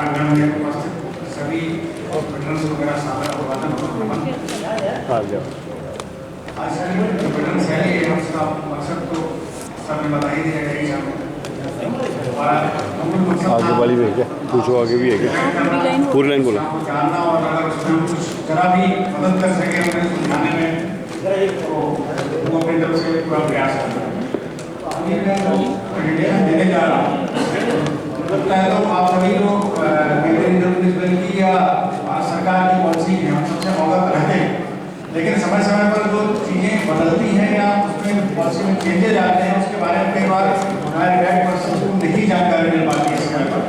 प्रांगण में उपस्थित सभी वेटरन्स वगैरह सादर अभिवादन आज वेटरन्स है ये उसका मकसद तो सबने बता ही दिया है कि आगे वाली भी है क्या? पूछो आगे भी है क्या? पूरी लाइन बोला जानना और अगर उसमें कुछ जरा भी मदद कर सके उन्हें सुलझाने में तो वो अपनी तरफ से पूरा प्रयास करता है। प्रेजेंटेशन देने जा रहा हूँ लगता है तो आप सभी लोग केंद्रीय जल पुलिस बल की या भारत सरकार की पॉलिसी है हम सबसे अवगत रहते हैं, लेकिन समय समय पर जो चीज़ें बदलती हैं या उसमें पॉलिसी में चेंजेज आते हैं उसके बारे में कई बार हमारे रिटायर्ड पर्सन को नहीं जानकारी मिल पाती है समय पर।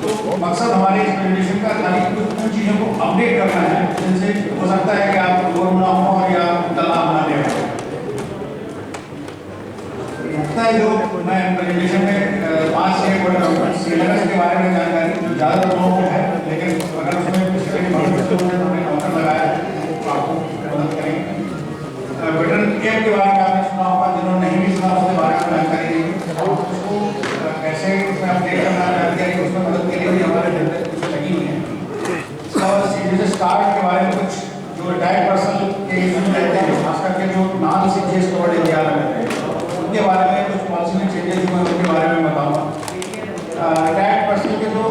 तो मकसद हमारे इस प्रेजेंटेशन का खाली कुछ चीज़ों को अपडेट करना है जिनसे हो सकता है कि आप बोर ना हो और या लाभ ना ले लगता है। जो मैं प्रेजेंटेशन में 5-6 सिलेबस के बारे में जानकारी जो ज़्यादातर लोगों को है, लेकिन अगर उसमें किसी भी मदद हमने डॉक्टर लगाया तो आपको मदद करेंगे। वेटरन केयर के बारे में आपने सुना होगा, जिन्होंने नहीं भी सुना उसके बारे में जानकारी देंगे और उसको कैसे उसमें अपडेट करना जानकारी उसमें मदद के लिए भी हमारे कुछ लगी हुई है। और सीधे स्टार्ट के बारे में कुछ जो रिटायर्ड पर्सन के रहते हैं खास करके जो नॉन सीजीएस कवर्ड एरिया रहते हैं उनके बारे में कुछ पॉलिसी में चेंजेस हुए उनके बारे में बताऊंगा। रिटायर्ड पर्सन के जो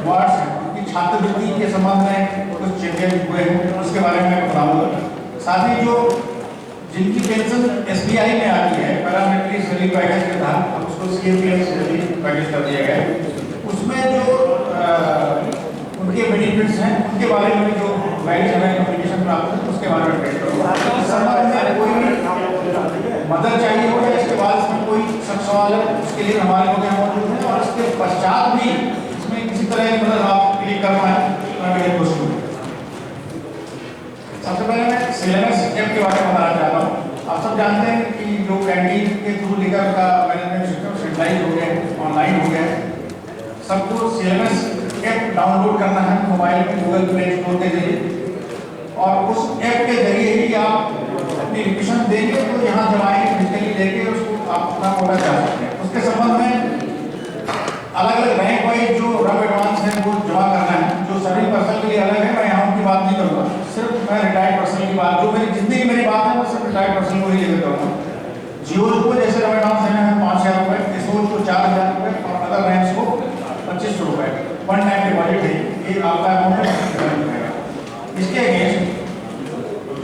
वार्ड्स हैं उनकी छात्रवृत्ति के संबंध में कुछ चेंजेस हुए हैं उसके बारे में मैं बताऊंगा। साथ ही जो जिनकी पेंशन एसबीआई में आती है पैरामिलिट्री सैलरी पैकेज के तहत अब उसको सीएपीएफ सैलरी पैकेज कर दिया गया है, उसमें जो उनके बेनिफिट्स हैं उनके बारे में जो राइट्स हमें कम्युनिकेशन प्राप्त है उसके बारे में पेश करूँगा। इस संबंध में कोई भी मदद चाहिए हो या इसके बाद इसमें कोई सवाल है उसके लिए हमारे लोग यहाँ मौजूद हैं और इसके पश्चात भी इसमें किसी तरह की मदद आप क्लिक करना है मैं मेरी कोशिश करूँगा। सबसे पहले मैं सिलेबस स्टेप के बारे में बताना चाहता हूँ। आप सब जानते हैं कि जो कैंटीन के थ्रू लेकर का मैनेजमेंट सिस्टम सेंट्रलाइज हो गया है, ऑनलाइन हो गया है, सबको सिलेबस ऐप डाउनलोड करना है मोबाइल में गूगल प्ले स्टोर के जरिए और उस ऐप के जरिए ही आप अपनी रिक्वेशन देंगे तो यहाँ जब आएंगे फिजिकली लेके उसको आप अपना कोटा जा सकते हैं। उसके संबंध में अलग अलग बैंक वाइज जो रफ एडवांस है वो जमा करना है, जो सर्विस पर्सन के लिए अलग है। मैं यहाँ उनकी बात नहीं करूँगा, सिर्फ मैं रिटायर्ड पर्सन की बात जो मेरी जितनी मेरी बात है वो सिर्फ रिटायर्ड पर्सन को ही लेकर करूँगा। जियो को जैसे रफ एडवांस है 5,000 रुपये, एसओज को 4,000 रुपये और अदर बैंक्स को 2500 रुपये वन टाइम डिपॉजिट है, ये आपका अमाउंट है। इसके अगेंस्ट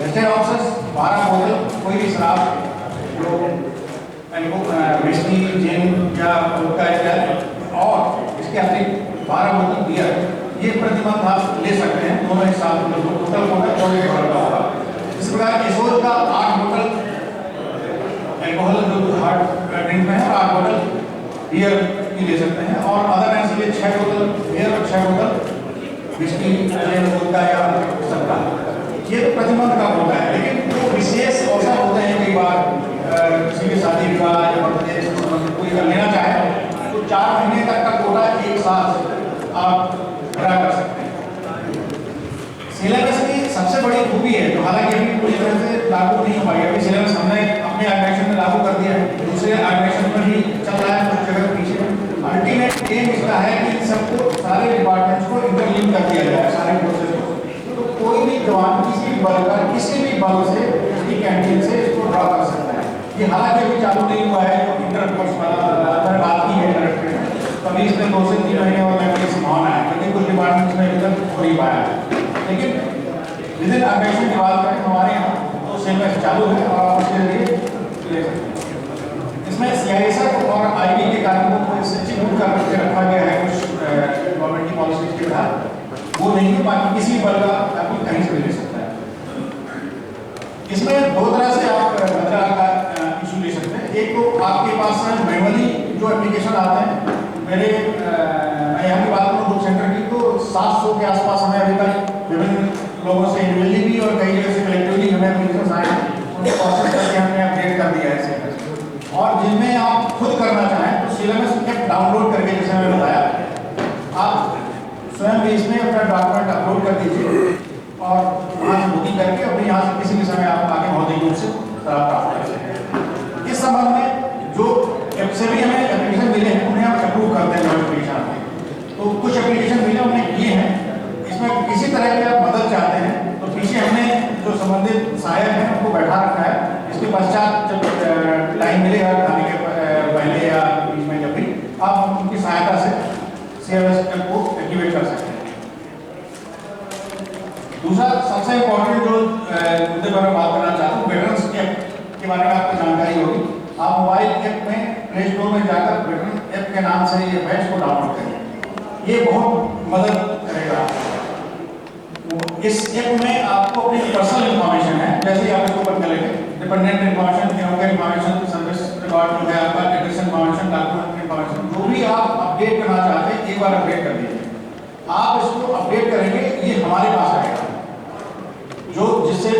रेस्टेड ऑफिसर्स 12 बोतल कोई भी शराब जो विस्की जिन या उनका और इसके अतिरिक्त 12 बोतल बियर ये प्रतिबंध आप ले सकते हैं दोनों एक साथ में टोटल बोतल 24 बोतल का होगा। इस प्रकार एसोज का 8 बोतल एल्कोहल जो हार्ड ड्रिंक में है और 8 बोतल बियर भी ले सकते हैं और अदर एंड से 6 बोतल बियर और 6 बोतल विस्की का या सबका ये तो प्रतिबंध का होता है। लेकिन जो विशेष अवसर होते हैं कई बार किसी भी शादी विवाह या बर्थडे से संबंधित कोई कर लेना चाहे तो 4 महीने तक का कोटा एक साथ आप पूरा कर सकते हैं। सिलेबस की सबसे बड़ी खूबी है जो हालांकि अभी पूरी तरह से लागू नहीं हो पाई, अभी सिलेबस हमने अपने ऑर्गेनाइजेशन में लागू कर दिया है, दूसरे ऑर्गेनाइजेशन में भी चल रहा है कुछ जगह पीछे। अल्टीमेट एम इसका है कि सबको सारे डिपार्टमेंट्स को इंटरलिंक कर दिया जाए सारे कोर्सेज को, तो कोई भी जवान किसी भी बल का किसी भी बल से उसकी कैंटीन से इसको ड्रॉ कर सकता है। ये हालांकि अभी चालू नहीं हुआ है जो इंटर कोर्स वाला बात की है कभी इसमें 2 से 3 महीने और लगने की संभावना है क्योंकि कुछ डिपार्टमेंट्स में अभी तक हो नहीं पाया है। लेकिन विदिन ऑर्गेनाइजेशन की बात करें हमारे यहाँ तो सिलेबस चालू है और आप उसके लिए ले सकते हैं। इसमें सीआईएसएफ और आईबी के कार्यों को सचिव करके रखा गया है कुछ गवर्नमेंट की पॉलिसी के तहत, वो नहीं है बाकी किसी बल का आप कहीं से ले सकता है। इसमें 2 तरह से आप बच्चा का इशू ले सकते हैं। एक तो आपके पास मैनुअली जो एप्लीकेशन आते हैं, मेरे मैं यहाँ की बात करूँ बुक सेंटर की तो 700 के आसपास हमें अभी तक विभिन्न लोगों से इंडिविजुअली भी और कई जगह से कलेक्टिवली हमें एप्लीकेशन आए उनको प्रोसेस करके हमने अपडेट कर दिया है सिलेबस। और जिनमें आप खुद करना चाहें तो सिलेबस ऐप डाउनलोड करके जैसे मैंने बताया आप स्वयं भी इसमें अपना डॉक्यूमेंट अपलोड कर दीजिए और वहाँ से बुकिंग करके अपने यहाँ से किसी भी समय आप आगे भौतिक रूप से प्राप्त कर सकते हैं। इस संबंध में जो ऐप से भी हमें एप्लीकेशन मिले हैं उन्हें आप अप्रूव करते हैं एप्लीकेशन। तो कुछ के बारे में आपको जानकारी होगी। आप मोबाइल ऐप में प्ले स्टोर में जाकर वेटरन ऐप के नाम से ये बैच को डाउनलोड करें, ये बहुत मदद करेगा। इस ऐप में आपको अपनी पर्सनल इंफॉर्मेशन है, जैसे आप इसको ओपन करेंगे, dependent information, information, service record जो है आपका, एड्रेस इंफॉर्मेशन, डॉक्यूमेंट इंफॉर्मेशन, जो भी आप अपडेट करना चाहते हैं एक बार अपडेट कर दीजिए। आप इसको अपडेट करेंगे, ये हमारे पास आएगा, जो जिससे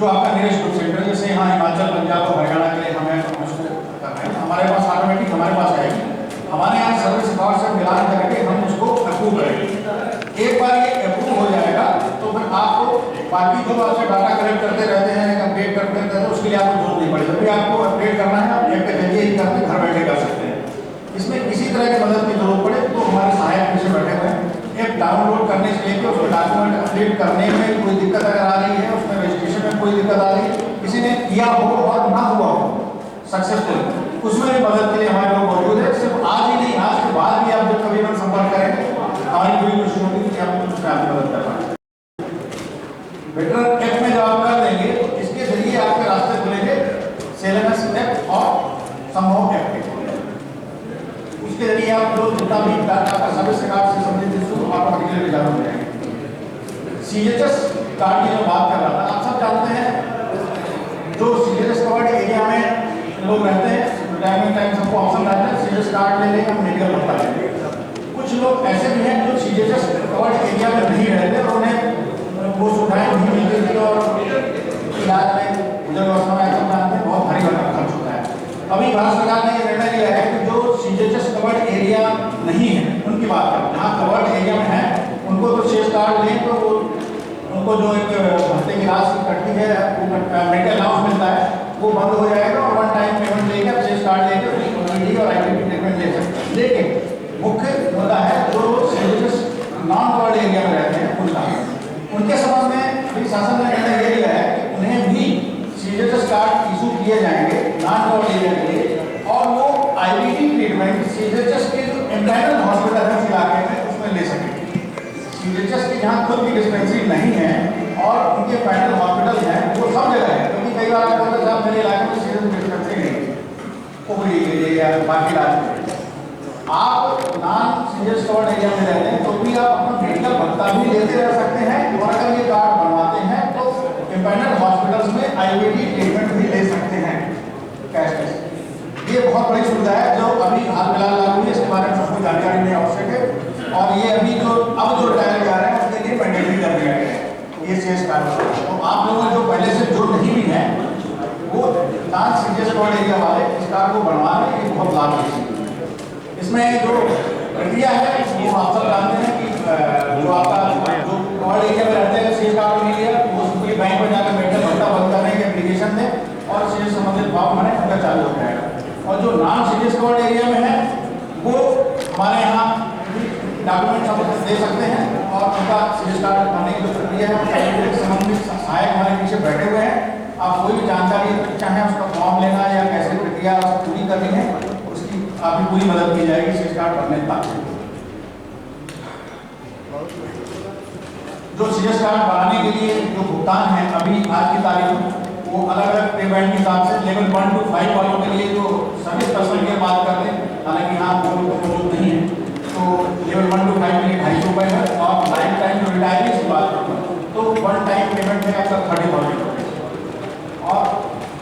जो आपका नियरेस्ट ग्रुप सेंटर, जैसे यहाँ हिमाचल, पंजाब और हरियाणा के लिए हमें कर रहे हैं, हमारे पास ऑटोमेटिक हमारे पास आएगी। हमारे यहाँ सर्विस रिकॉर्ड से मिलान करके हम उसको अप्रूव करेंगे। एक बार ये अप्रूव हो जाएगा तो फिर आपको बाकी जो आपसे डाटा कलेक्ट करते रहते हैं, अपडेट करते रहते हैं, उसके लिए आपको जरूरत नहीं पड़ेगी। जब भी आपको अपडेट करना है आप ऐप के जरिए ही करके घर बैठे कर सकते हैं। इसमें किसी तरह की मदद की जरूरत पड़े तो हमारे सहायक पीछे बैठे हुए हैं। ऐप डाउनलोड करने से लेकर उसको डॉक्यूमेंट अपडेट करने में कोई दिक्कत अगर आ रही है, उसमें रजिस्ट्रेशन में कोई दिक्कत आ रही है, किसी ने किया हो और ना हुआ हो सक्सेसफुल, उसमें भी मदद के लिए हमारे लोग मौजूद है। सिर्फ आज ही नहीं, आज के बाद भी आप जब कभी हम संपर्क करेंगे, हमारी पूरी कोशिश होगी कि आप उसमें आपकी मदद कर पाएं। वेटरन ऐप में जब आप कर देंगे तो इसके जरिए आपके रास्ते खुलेंगे सीएलएमएस ऐप और संभव ऐप के। उसके जरिए आप जो जितना भी डाटा का सर्विस रिकॉर्ड से संबंधित इशू ऑटोमेटिकली रिजॉल्व हो जाएंगे। सीएचएस कार्ड की जो बात कर रहा था, आप सब जानते हैं जो सीएचएस कवर्ड एरिया में लोग रहते हैं, रिटायरमेंट टाइम सबको ऑप्शन रहता है सीएचएस कार्ड ले लेंगे, हम मेडिकल भत्ता ले लेंगे। कुछ लोग ऐसे भी हैं जो सीएचएस कवर्ड एरिया में नहीं रहते और उन्हें वो सुविधाएं नहीं मिलती थी और इलाज में गुजर व्यवस्था में ऐसा जानते हैं बहुत भारी भरकम खर्च होता है। अभी भारत सरकार ने ये निर्णय लिया है कि जो सीएचएस कवर्ड एरिया नहीं है उनकी बात करें, जहाँ कवर्ड एरिया में है उनको तो सीएचएस कार्ड लें तो उनको जो एक भत्ते की राशि कटती है, मेडिकल अलाउंस मिलता है, वो बंद हो जाएगा और वन टाइम पेमेंट लेकर सीएचएस कार्ड लेकर ओपीडी और आईपीपी ट्रीटमेंट ले सकते हैं। लेकिन मुख्य मुद्दा है जो सीएचएस नॉन कवर्ड एरिया में रहते हैं उनका, उनके संबंध में शासन ने निर्णय ये लिया है कि उन्हें भी सीएचएस कार्ड इशू किए जाएंगे नॉन कवर्ड एरिया के लिए, और वो आईपीपी ट्रीटमेंट सीएचएस के जो इंटरनल हॉस्पिटल है उस इलाके में उसमें ले सकेंगे। सीएचएस की जहाँ खुद की डिस्पेंसरी नहीं है और उनके पैनल हॉस्पिटल हैं वो सब जगह है, क्योंकि कई बार आपको होता है मेरे इलाके में सीएचएस डिस्पेंसरी नहीं है ओपीडी के लिए या बाकी इलाज के लिए। आप नॉन सीएचएस कवर्ड एरिया में रहते हैं तो भी आप अपना मेडिकल भत्ता भी लेते रह सकते हैं, और अगर ये कार्ड बनवाते हैं तो इंटरनल हॉस्पिटल्स में आईपीपी ट्रीटमेंट भी ले सकते हैं कैशलेस। ये बहुत बड़ी सुविधा है जो अभी हाल फिलहाल लागू है, इसके बारे में सबको जानकारी नहीं आवश्यक है, और ये अभी जो अब जो रिटायर जा रहे हैं उसके लिए मैंडेटरी कर दिया गया है ये सीएचएस कार्ड। तो आप लोग जो पहले से जो नहीं भी हैं वो नॉन सीएचएस कवर्ड एरिया वाले इस कार्ड को बनवा लें, ये बहुत लाभ है। इसमें जो प्रक्रिया है वो आप सब जानते हैं कि जो आपका जो कवर्ड एरिया में रहते हैं सीएचएस कार्ड नहीं लिया वो उसके बैंक में जाकर मेडिकल भत्ता बंद करने की एप्लीकेशन दें और सीएचएस संबंधित फॉर्म भरें, उनका चालू हो जाएगा। और जो नॉन सीएचएस कवर्ड एरिया में है वो हमारे यहाँ डॉक्यूमेंट सब दे सकते हैं और उनका सीएचएस कार्ड बनने की जो प्रक्रिया है संबंधित सहायक हमारे पीछे बैठे हुए हैं। आप कोई भी जानकारी चाहें उसका फॉर्म लेना या कैसे प्रक्रिया पूरी करनी है उसकी आपकी पूरी मदद की जाएगी सीएचएस कार्ड बनने तक। जो सीएचएस कार्ड बनाने के लिए जो भुगतान है अभी आज की तारीख में वो अलग अलग पे बैंड के हिसाब से लेवल 1 to 5 वालों के लिए जो सर्विस पर्सन की बात कर रहे हैं, हालांकि यहाँ वो मौजूद नहीं है, तो लेवल 1 to 5 के लिए 250 रुपये है, और लाइफ टाइम जो रिटायरी की बात करूँ तो वन टाइम पेमेंट में आपका 30,000 रुपये। और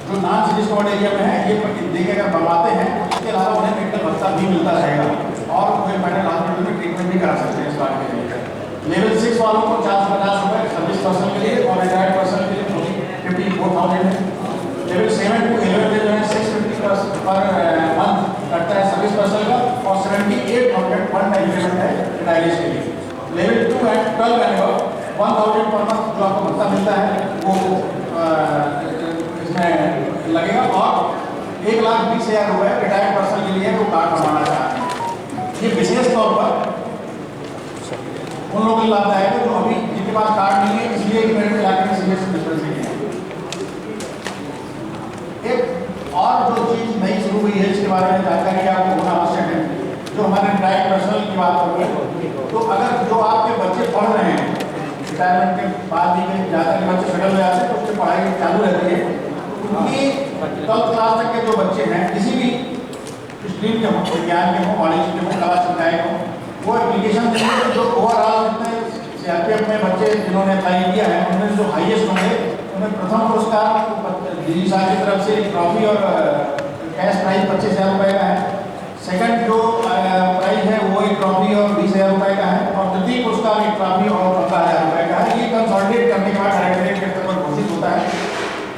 जो नॉन सीएचएस कवर्ड एरिया में है ये देखिए अगर बनवाते हैं इसके अलावा उन्हें मेडिकल भत्ता भी मिलता रहेगा और कोई पैनल हॉस्पिटल में ट्रीटमेंट भी करा सकते हैं इस बात के लिए। लेवल 6 वालों को 450 रुपये सर्विस पर्सन के लिए और रिटायर्ड पर्सन के लिए 54,000 है। लेवल 7 to 11 में जो है 650 पर मंथ कटता है सर्विस पर्सन का और 78,000 वन टाइम पेमेंट है रिटायर्ड के लिए। Level 2 and 12 and 1,000 per month जो आपको भत्ता मिलता है वो इसमें लगेगा, और 1,20,000 रुपये रिटायर्ड पर्सन के लिए वो कार्ड बनवाना चाहते हैं। ये विशेष तौर पर उन लोगों के लिए लाभदायक है जो अभी जिनके पास कार्ड नहीं है इसलिए मेरे इलाके में सीएचएस डिस्पेंसरी है। एक और जो चीज नई शुरू हुई है इसके बारे में जानकारी आपको होना आवश्यक है, जो हमारे रिटायर्ड पर्सनल की बात करेंगे तो अगर जो आपके बच्चे पढ़ रहे हैं रिटायरमेंट के बाद भी ज़्यादातर बच्चे सेटल हो जाते हैं तो उसकी पढ़ाई चालू रहती है, उनकी 12th क्लास तक के जो बच्चे हैं किसी भी स्ट्रीम के हों, विज्ञान के हों, वाणिज्य के हों, कला संकाय के हों, वो एप्लीकेशन देंगे। जो ओवरऑल जितने सीआरपीएफ में बच्चे जिन्होंने अप्लाई किया है उनमें जो हाईएस्ट होंगे उन्हें प्रथम पुरस्कार डीजी साहब की तरफ से ट्रॉफी और कैश प्राइज 25,000 रुपये का है। सेकंड जो प्राइज है वो एक ट्रॉफी और 20,000 रुपये का है, और तृतीय पुरस्कार एक ट्रॉफी और 15,000 रुपये का है। ये कंसोलिडेट करने के बाद डायरेक्टरेट के स्तर पर घोषित होता है।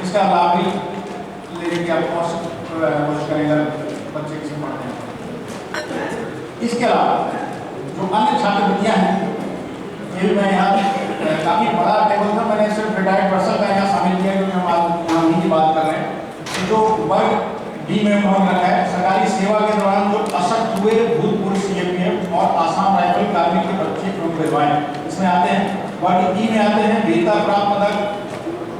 इसका लाभ भी लेने की आप कोशिश करेंगे बच्चे किसी पढ़ते हैं। इसके अलावा जो अन्य छात्रवृत्तियाँ हैं, ये मैं यहाँ काफ़ी बड़ा टेबल था, मैंने सिर्फ रिटायर्ड पर्सन का यहाँ शामिल किया क्योंकि हम आज यहाँ उन्हीं की बात कर रहे हैं। तो जो वर्ग डी में उन्होंने रखा है, सरकारी सेवा के दौरान जो अशक्त हुए भूतपूर्व सीएपीएफ और आसाम राइफल कार्मिक के बच्चे एवं विधवाएं इसमें आते हैं। वर्ग ई में आते हैं वीरता प्राप्त पदक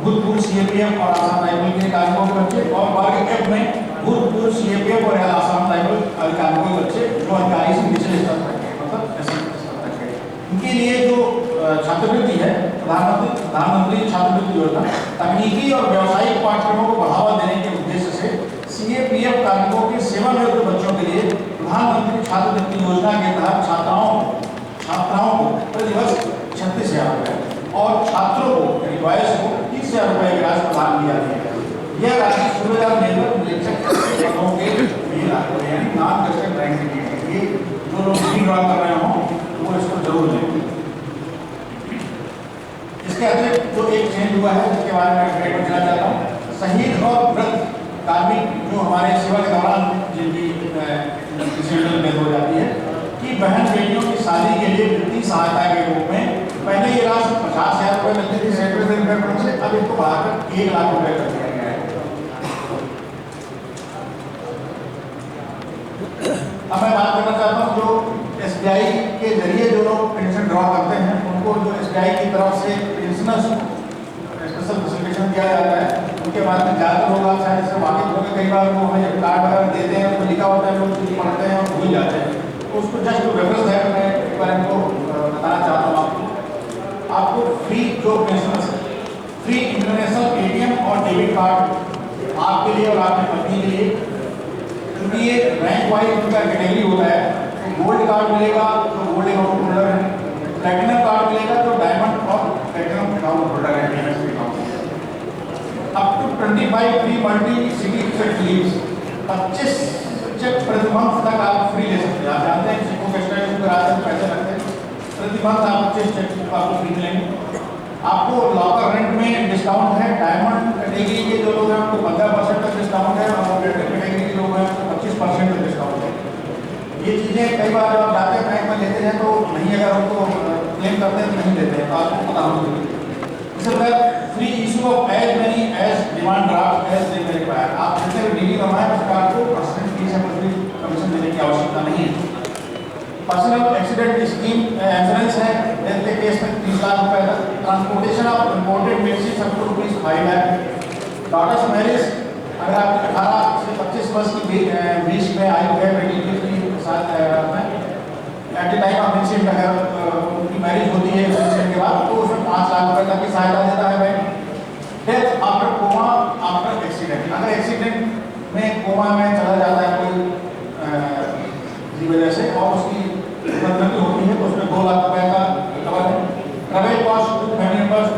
भूतपूर्व सीएपीएफ और आसाम राइफल के कार्मिकों के बच्चे, और वर्ग एफ में भूतपूर्व सीएपीएफ और आसाम राइफल कार्मिकों के बच्चे जो अधिकारी से निचले स्तर तक है, मतलब ऐसे स्तर तक है। उनके लिए जो छात्रवृत्ति है, प्रधानमंत्री छात्रवृत्ति योजना तकनीकी और व्यावसायिक पाठ्यक्रमों को बढ़ावा देने के उद्देश्य से सीएपीएफ कार्मिकों के सेवानिवृत्त बच्चों के लिए प्रधानमंत्री छात्रवृत्ति योजना के तहत छात्राओं को प्रतिवर्ष 36,000 रुपये और छात्रों को यानी बॉयज को 30,000 रुपये की राशि प्रदान की जाती है। यह राशि सूबेदार निरीक्षक पदों के लिए लागू है, यानी नॉन गेजेटेड रैंक के लिए। ये जो लोग ड्री ड्रॉ कर रहे हों वो इसको जरूर लें। इसके अतिरिक्त जो एक चेंज हुआ है जिसके बारे में अपडेट में देना चाहता हूँ, शहीद और वृद्ध कार्मिक जो हमारे सेवा के दौरान जिनकी एक्सीडेंटल डेथ हो जाती है कि बहन बेटियों की शादी के लिए वित्तीय सहायता के रूप में पहले ये राशि 50,000 रुपये मिलती थी सेंट्रल गवर्नमेंट से, अब इसको बढ़ाकर 1 लाख रुपये कर दिया गया है। अब मैं बात करना चाहता हूँ जो एसबीआई के जरिए जो लोग पेंशन ड्रॉ करते हैं उनको जो एसबीआई की तरफ से पेंशनर्स स्पेशल फैसिलिटेशन दिया जाता है, उनके बारे में ज़्यादा लोग आप शायद इससे वाकिफ होंगे। कई बार वो हमें जब कार्ड वगैरह देते हैं तो लिखा होता है, लोग चीज़ पढ़ते हैं और भूल जाते हैं, तो उसको जस्ट रेफरेंस है मैं एक बार इनको बताना चाहता हूँ आपको फ्री जो पेंशनर्स फ्री इंटरनेशनल एटीएम और डेबिट कार्ड आपके लिए और आपकी पत्नी के लिए, क्योंकि ये रैंक वाइज उनका कैटेगरी होता है। तो गोल्ड कार्ड मिलेगा तो गोल्ड अकाउंट होल्डर है, प्लेटिनम कार्ड मिलेगा तो डायमंड और प्लेटिनम अकाउंट होल्डर है। Up to 25 free multi city cheque leaves, 25 cheque प्रति मंथ तक आप फ्री ले सकते हैं। आप जानते हैं चेकों के स्टेटस पर आते हैं पैसे लगते हैं, प्रति मंथ आप 25 चेक आपको फ्री मिलेंगे। आपको लॉकर रेंट में डिस्काउंट है, डायमंड कैटेगरी के जो लोग हैं उनको 15% तक डिस्काउंट है, और प्लेटिनम कैटेगरी के लोग हैं उनको 25% तक डिस्काउंट है। ये चीज़ें कई बार जब आप जाते हैं बैंक में लेते हैं तो नहीं, अगर उनको क्लेम करते हैं तो नहीं देते हैं, तो आपको पता होना चाहिए। इसके बाद free issue of as many as demand draft as they require, आप जितने भी डीडी करवाएं उसका आपको परसेंट फीस या कुछ भी कमीशन देने की आवश्यकता नहीं है। पर्सनल एक्सीडेंट स्कीम इंश्योरेंस है, डेथ के केस में 30 लाख रुपए तक। Transportation of imported medicine up to ₹5 lakh. Daughter's marriage, अगर आप 18 से 25 वर्ष की बीच में आयु है बेटी के साथ at the time of incident अगर उनकी मैरिज होती है इंसिडेंट के बाद तो उसमें 5 लाख रुपए तक की सहायता देता है bank. Death after coma after accident, अगर एक्सीडेंट में कोमा में चला जाता है कोई किसी वजह से और उसकी मृत्यु होती है तो उसमें 2 लाख रुपए का कवर है। Travel cost to family members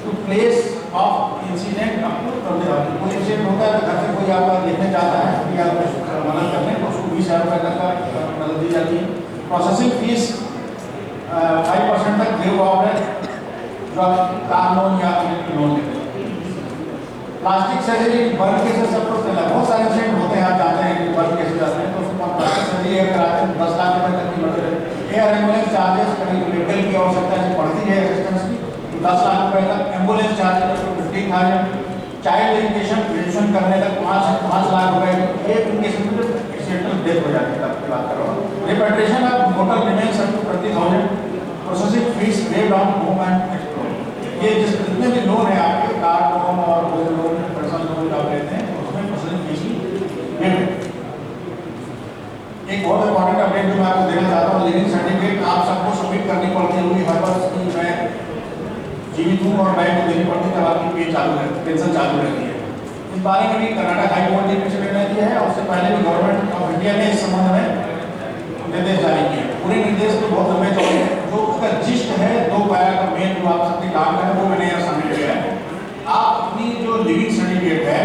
to place of incident up to 20,000, कोई इंसिडेंट होता है तो घर से कोई आपका देखने चाहता है कि आप मदद करने तो उसको 20,000 रुपये तक का मदद दी जाती है। प्रोसेसिंग फीस 5% तक वेव ऑफ है जो आप कार लोन या लोन लेते हैं। प्लास्टिक सर्जरी बर्न केसेस सब कुछ बहुत सारे इंसिडेंट होते हैं, आप जानते हैं कि बर्न केसेस आते हैं तो उसको प्लास्टिक सर्जरी अगर आते हैं 10 लाख रुपये तक की मदद है। एयर एम्बुलेंस चार्जेस कभी मेडिकल की आवश्यकता से पड़ती है असिस्टेंस की तो 10 लाख रुपये तक। Ambulance charges 15,000। Child education graduation करने तक 5 लाख रुपये। एक उनके एक्सीडेंटल डेथ हो जाती है तब की बात कर रहा हूँ। Repatriation of mortal remains up to 30,000। Processing fees waive down home and explore, ये जितने भी लोन है आपके कार लोन और गोल्ड लोन पर्सनल लोन आप लेते हैं उसमें प्रोसेसिंग फीस की वेव। एक बहुत इंपॉर्टेंट अपडेट जो मैं आपको देना चाहता हूँ, लिविंग सर्टिफिकेट आप सबको सबमिट करनी पड़ती होगी हर वर्ष की। मैं जीवित हूँ और बैंक को देनी पड़ती है तब आपकी पे चालू है, पेंशन चालू रहती है। इस बारे में भी कर्नाटक हाई कोर्ट ने कुछ निर्णय दिया है और उससे पहले भी गवर्नमेंट ऑफ इंडिया ने इस संबंध में निर्देश जारी किए। पूरे निर्देश तो बहुत लंबे चौड़े हैं, जो उसका जिस्ट है 2 पैरा का मेन जो आप सबके काम है वो मैंने यहाँ सबमिट किया है। आप अपनी जो लिविंग सर्टिफिकेट है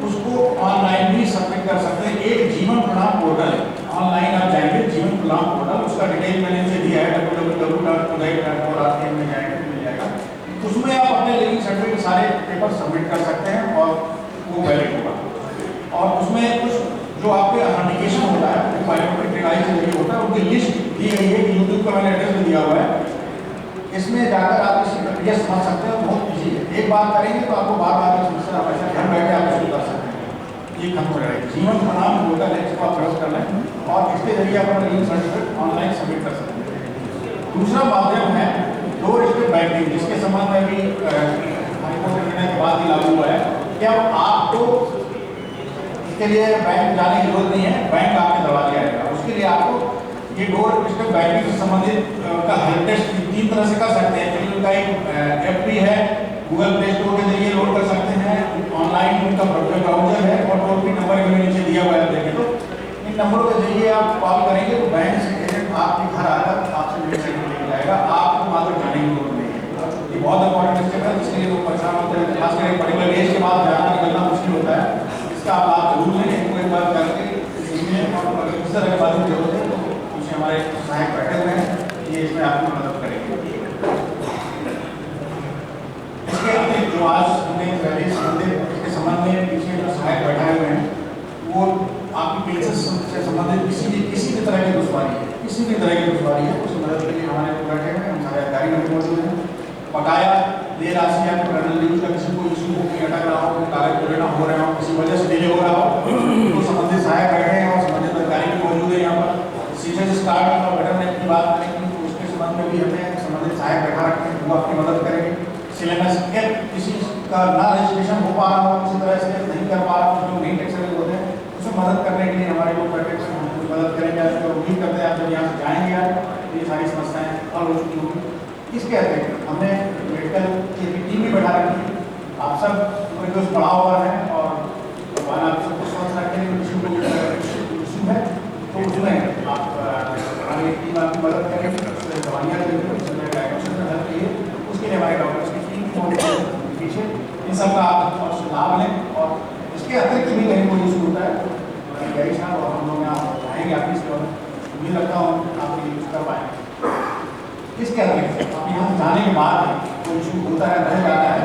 उसको ऑनलाइन भी सबमिट कर सकते हैं। एक जीवन प्रमाण पोर्टल है, ऑनलाइन आप जाएंगे जीवन प्रमाण पोर्टल, उसका डिटेल मैंने इसे दिया है www.uday.org में जाएंगे मिल जाएगा। उसमें आप अपने लिविंग सर्टिफिकेट सारे पेपर सबमिट कर सकते हैं और वो वैलिड होगा। और उसमें कुछ जो आपके ऑथेंटिकेशन होता है वो बायोमेट्रिक डिवाइस के जरिए होता है, उनकी लिस्ट दी गई है। यूट्यूब का मैंने एड्रेस भी दिया हुआ है, इसमें जाकर आप इसकी प्रक्रिया समझ सकते हैं, बहुत ईजी है। एक बार करेंगे तो आपको बार बार की समस्या आप ऐसा घर बैठे आप शुरू कर सकते हैं। ये खत्म हो जाएगी। जीवन प्रमाण पोर्टल है, इसको आप सर्च कर लें और इसके जरिए आप अपना लिविंग सर्टिफिकेट ऑनलाइन सबमिट कर सकते हैं। दूसरा माध्यम है डोर स्टेप बैंकिंग, जिसके संबंध में भी हाईकोर्ट के निर्णय के बाद ही लागू हुआ है कि अब आपको इसके लिए बैंक जाने की जरूरत नहीं है, बैंक आपके दरवाजे आएगा। उसके लिए आपको ये डोर स्टेप बैंकिंग से संबंधित का हेल्प डेस्क 3 तरह से कर सकते हैं। क्योंकि उनका एक ऐप भी है, गूगल प्ले स्टोर के जरिए लोड कर सकते हैं, ऑनलाइन उनका ब्राउजर है और टोल फ्री नंबर भी नीचे दिया हुआ है। देखें तो इन नंबरों के जरिए आप कॉल करेंगे तो बैंक से एजेंट आपके घर आकर आपसे मिलकर लेके जाएगा, आपको मात्र जाने की जरूरत नहीं है। ये बहुत इंपॉर्टेंट स्टेप है, इसलिए लोग परेशान होते हैं, खासकर पर्टिकुलर एज के बाद जाना निकलना मुश्किल होता है। इसका आप जरूर लें, एक बार करके और इस तरह की बात की जरूरत है तो पीछे हमारे सहायक बैठे हुए हैं, ये इसमें आपकी मदद करेंगे। इसके अतिरिक्त जो आज हमने रैली संबंधित इसके संबंध में पीछे जो सहायक बैठे हुए हैं वो आपकी पेंशन से संबंधित किसी भी तरह की दुश्वारी है, किसी भी तरह की दुश्वारी है, उसकी मदद के लिए हमारे लोग बैठे हुए हैं, हम सारे अधिकारी भी मौजूद हैं। बकाया देर राशि आपको कर्नल लीव का किसी को इशू हो, अटक रहा हो, कागज पूरे ना हो रहे हो, किसी वजह से डिले हो रहा हो तो संबंधित सहायक बैठे हैं और संबंधित अधिकारी भी मौजूद है यहाँ पर। सीधे से स्टार्ट और बेटरमेंट की बात करेंगे तो उसके संबंध में भी हमें संबंधित सहायक बैठा रखते हैं, वो आपकी मदद करेंगे। सिलेबस किसी का ना रजिस्ट्रेशन हो पा रहा हो, किसी तरह से नहीं कर पा रहा हो, जो नहीं टैक्स होते हैं उसमें मदद करने के लिए हमारे लोग बैठे हुए हैं, हम मदद करेंगे। आपको उम्मीद करते हैं आप जब यहाँ से जाएंगे आप ये सारी समस्याएं हल हो चुकी होंगी। इसके अतिरिक्त हमने मेडिकल की टीम भी बैठा रखी है, आप सब रिक्वेस्ट बढ़ा हुआ है और भगवान आप सबको स्वस्थ रखें। इशू है तो उसमें आप हमारी टीम आपकी मदद करेगी, दवाइयाँ देंगे, डायग्नोसिस में हेल्प चाहिए उसके लिए हमारे डॉक्टर्स की टीम पीछे इन सब का आप लाभ लें। और इसके अतिरिक्त भी कहीं कोई इशू होता है तो गई साहब और हम लोग यहाँ आएंगे आपकी सेवा, उम्मीद रखता हूँ आप ये यूज़ कर पाएंगे। इसके अतिरिक्त आप यहाँ जाने के बाद कोई इशू होता है रह जाता है